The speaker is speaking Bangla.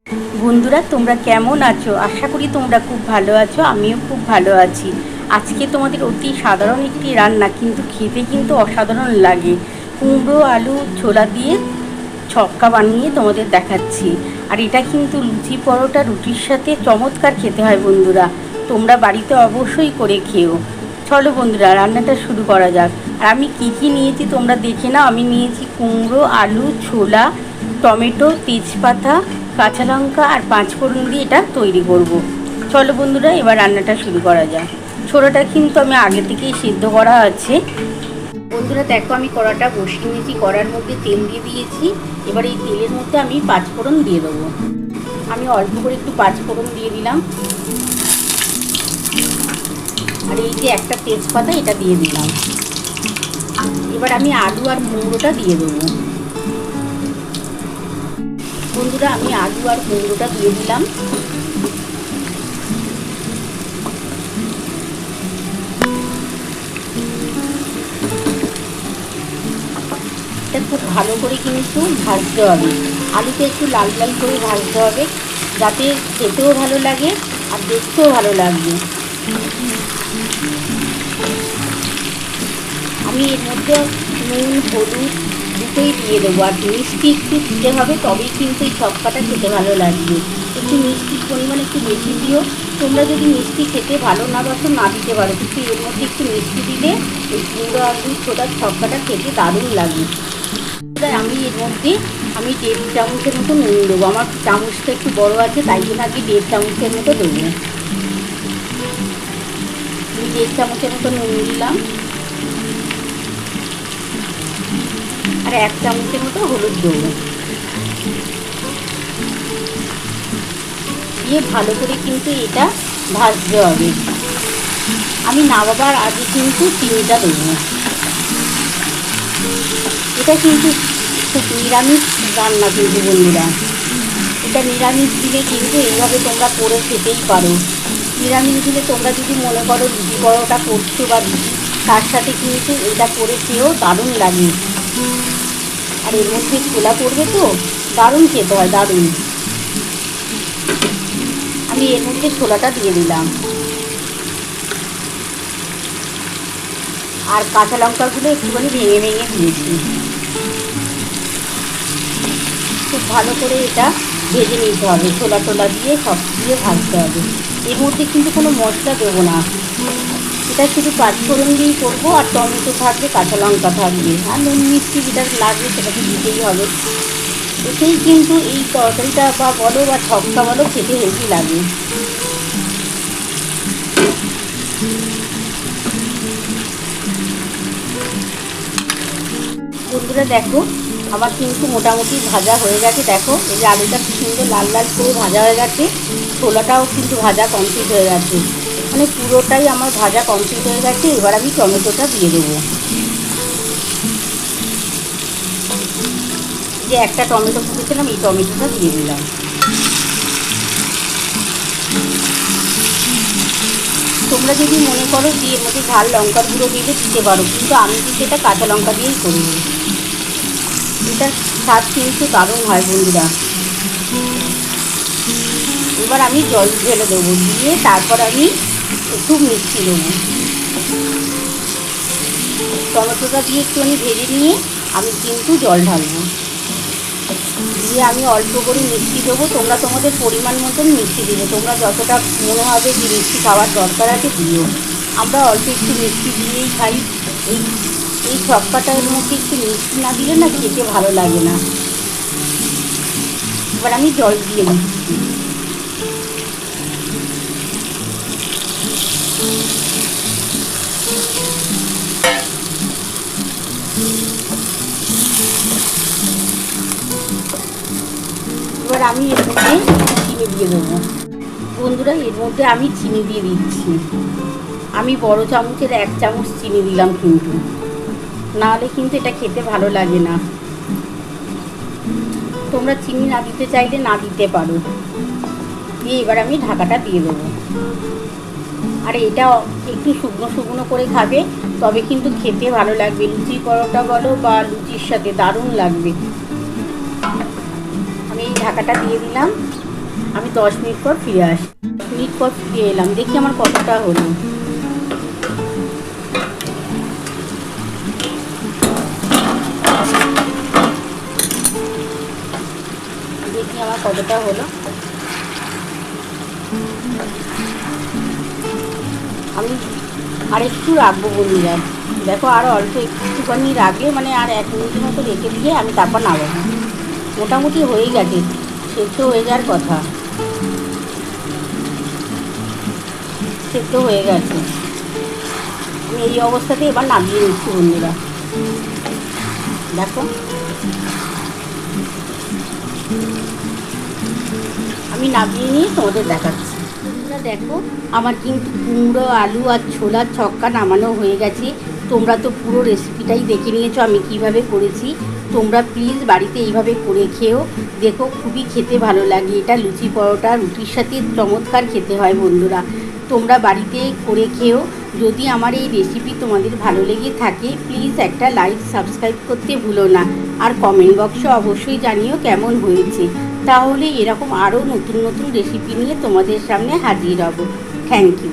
বন্ধুরা, তোমরা কেমন আছো? আশা করি তোমরা খুব ভালো আছো। আমিও খুব ভালো আছি। আজকে তোমাদের অতি সাধারণ একটি রান্না, কিন্তু খেতে কিন্তু অসাধারণ লাগে। কুমড়ো আলু ছোলা দিয়ে ছক্কা বানিয়ে তোমাদের দেখাচ্ছি। আর এটা কিন্তু লুচি পরোটা রুটির সাথে চমৎকার খেতে হয় বন্ধুরা। তোমরা বাড়িতে অবশ্যই করে খেও। চলো বন্ধুরা, রান্নাটা শুরু করা যাক। আর আমি কি কি নিয়েছি তোমরা দেখে নাও। আমি নিয়েছি কুমড়ো, আলু, ছোলা, টমেটো, তেজপাতা, কাঁচা লঙ্কা আর 5 ফোড়ন দিয়ে এটা তৈরি করব। চলো বন্ধুরা, এবার রান্নাটা শুরু করা যাক। ছোলাটা কিন্তু আমি আগে থেকেই সিদ্ধ করা আছে। বন্ধুরা দেখো, আমি কড়াটা বসিয়ে নিয়েছি। কড়ার মধ্যে তেল দিয়ে দিয়েছি। এবার এই তেলের মধ্যে আমি 5 ফোড়ন দিয়ে দেবো। আমি অল্প করে একটু 5 ফোড়ন দিয়ে দিলাম। আর এই যে একটা তেজপাতা, এটা দিয়ে দিলাম। এবার আমি আলু আর কুমড়োটা দিয়ে দেবো। বন্ধুরা, আমি আলু আর কুমড়োটা দিয়ে দিলাম। এটা খুব ভালো করে কিন্তু ভাজতে হবে। আলুটা একটু লাল লাল করে ভাজতে হবে, যাতে খেতেও ভালো লাগে আর দেখতেও ভালো লাগবে। আমি এর মধ্যে নুন, হলুদ দুটোই দিয়ে দেবো। আর মিষ্টি একটু দিতে হবে, তবেই কিন্তু এই ছক্কাটা খেতে ভালো লাগবে। একটু মিষ্টির পরিমাণ একটু বেশি দিও। তোমরা যদি মিষ্টি খেতে ভালো না বাসো, না দিতে পারো, কিন্তু এর মধ্যে একটু মিষ্টি দিলে এই কুমড়ো আলু ছোলার ছক্কাটা খেতে দারুণ লাগে। আমি এর মধ্যে 1.5 চামচের মতো নুন দেবো। আমার চামচটা একটু বড় আছে, তাই জন্য আগে 1.5 চামচের মতো দেবো। আমি 1.5 চামচের মতো নুন দিলাম। আর 1 চামচের মতো হলুদ দেবো। দিয়ে ভালো করে কিন্তু এটা ভাজতে হবে। আমি নামাবার আগে কিন্তু চিনিটা দেবো। এটা কিন্তু খুব নিরামিষ রান্না কিন্তু বন্ধুরা। এটা নিরামিষ দিলে কিন্তু এইভাবে তোমরা করে খেতেই পারো। নিরামিষ দিলে তোমরা যদি মনে করো রুটি পরোটা করছো বা রুটি, তার সাথে কিন্তু এটা করে খেয়েও দারুণ লাগে। আর এর মধ্যে ছোলা পড়বে তো, দারুণ খেতে হয়, দারুণ। আমি এর মধ্যে ছোলাটা দিয়ে দিলাম। আর কাঁচা লঙ্কাগুলো একটুখানি ভেঙে ভেঙে দিয়েছি। খুব ভালো করে এটা ভেজে নিতে হবে। ছোলা টোলা দিয়ে সব দিয়ে ভাজতে হবে। এর মধ্যে কিন্তু কোনো মশলা দেবো না। এটা শুধু 5 ফোড়ন দিয়েই করবো। আর টমেটো থাকবে, কাঁচা লঙ্কা থাকবে, আর নুন মিষ্টি যেটা লাগবে সেটাকে দিতেই হবে। এতেই কিন্তু এই তরকারিটা বা বলো বা ছক্কা বলো খেতে হেভি লাগে। বন্ধুরা দেখো, আমার কিন্তু মোটামুটি ভাজা হয়ে গেছে। দেখো, এই যে আলুটা খুব সুন্দর লাল লাল করে ভাজা হয়ে গেছে। ছোলাটাও কিন্তু ভাজা কমপ্লিট হয়ে গেছে। মানে পুরোটাই আমার ভাজা কমপ্লিট হয়ে গেছে। এবার আমি টমেটোটা দিয়ে দেবো। যে একটা টমেটো কুটেছিলাম, এই টমেটোটা দিয়ে দিলাম। তোমরা যদি মনে করো যে এর মধ্যে ঝাল লঙ্কার গুঁড়ো দিলে দিতে পারো, কিন্তু আমি কিন্তু এটা কাঁচা লঙ্কা দিয়েই করি। এটার স্বাদ কিন্তু দারুণ হয় বন্ধুরা। এবার আমি জল ঢেলে দেবো, দিয়ে তারপর আমি একটু মিষ্টি দেবো। টমেটোটা দিয়ে একটুখানি ভেজে নিয়ে আমি কিন্তু জল ঢালবো। দিয়ে আমি অল্প করে মিষ্টি দেবো। তোমরা তোমাদের পরিমাণ মতন মিষ্টি দেবে। তোমরা যতটা মনে হবে যে মিষ্টি খাওয়ার দরকার আছে দিও। আমরা অল্প একটু মিষ্টি দিয়েই খাই। এই এই ছক্কাটার মধ্যে একটু মিষ্টি না দিলে না খেতে ভালো লাগে না। এবার আমি জল দিয়ে দিচ্ছি। এবার আমি এর মধ্যে চিনি দিয়ে দেবো। বন্ধুরা, এর মধ্যে আমি চিনি দিয়ে দিচ্ছি। আমি বড় চামচের 1 চামচ চিনি দিলাম, কিন্তু নাহলে কিন্তু এটা খেতে ভালো লাগে না। তোমরা চিনি না দিতে চাইলে না দিতে পারো। দিয়ে এবার আমি ঢাকাটা দিয়ে দেবো। আর এটা একটু শুকনো শুকনো করে খাবে, তবে কিন্তু খেতে ভালো লাগবে। লুচি পরোটা বলো বা লুচির সাথে দারুণ লাগবে। আমি এই ঢাকাটা দিয়ে দিলাম। আমি 10 মিনিট পর ফিরে আসি। 10 মিনিট পর ফিরে এলাম, দেখি আমার কতটা হলো। দেখি আমার কতটা হলো। আমি আর একটু রাখবো বন্ধুরা, দেখো আরও অল্প একটুখানি রাখলে মানে আর 1 মিনিটের মতো রেখে দিয়ে আমি তারপর নামাবো। মোটামুটি হয়ে গেছে, সেদ্ধ হয়ে যাওয়ার কথা, সেদ্ধ হয়ে গেছে। আমি এই অবস্থাতে এবার নামিয়ে নিচ্ছি বন্ধুরা, দেখো আমি নামিয়ে নিয়ে তোমাদের দেখাচ্ছি। বন্ধুরা দেখো আমার কিন্তু কুমড়ো আলু আর ছোলার ছক্কা নামানো হয়ে গেছে। তোমরা তো পুরো রেসিপিটাই দেখে নিয়েছো আমি কিভাবে করেছি। তোমরা প্লিজ বাড়িতে এইভাবে করে খেও, দেখো খুবই খেতে ভালো লাগে। এটা লুচি পরোটা রুটির সাথে চমৎকার খেতে হয় বন্ধুরা, তোমরা বাড়িতে করে খেও। যদি আমার এই রেসিপি তোমাদের ভালো লেগে থাকে প্লিজ একটা লাইক সাবস্ক্রাইব করতে ভুলো না, আর কমেন্ট বক্সে অবশ্যই জানিও কেমন হয়েছে। তাহলে এরকম আরও নতুন নতুন রেসিপি নিয়ে তোমাদের সামনে হাজির হব। Thank you.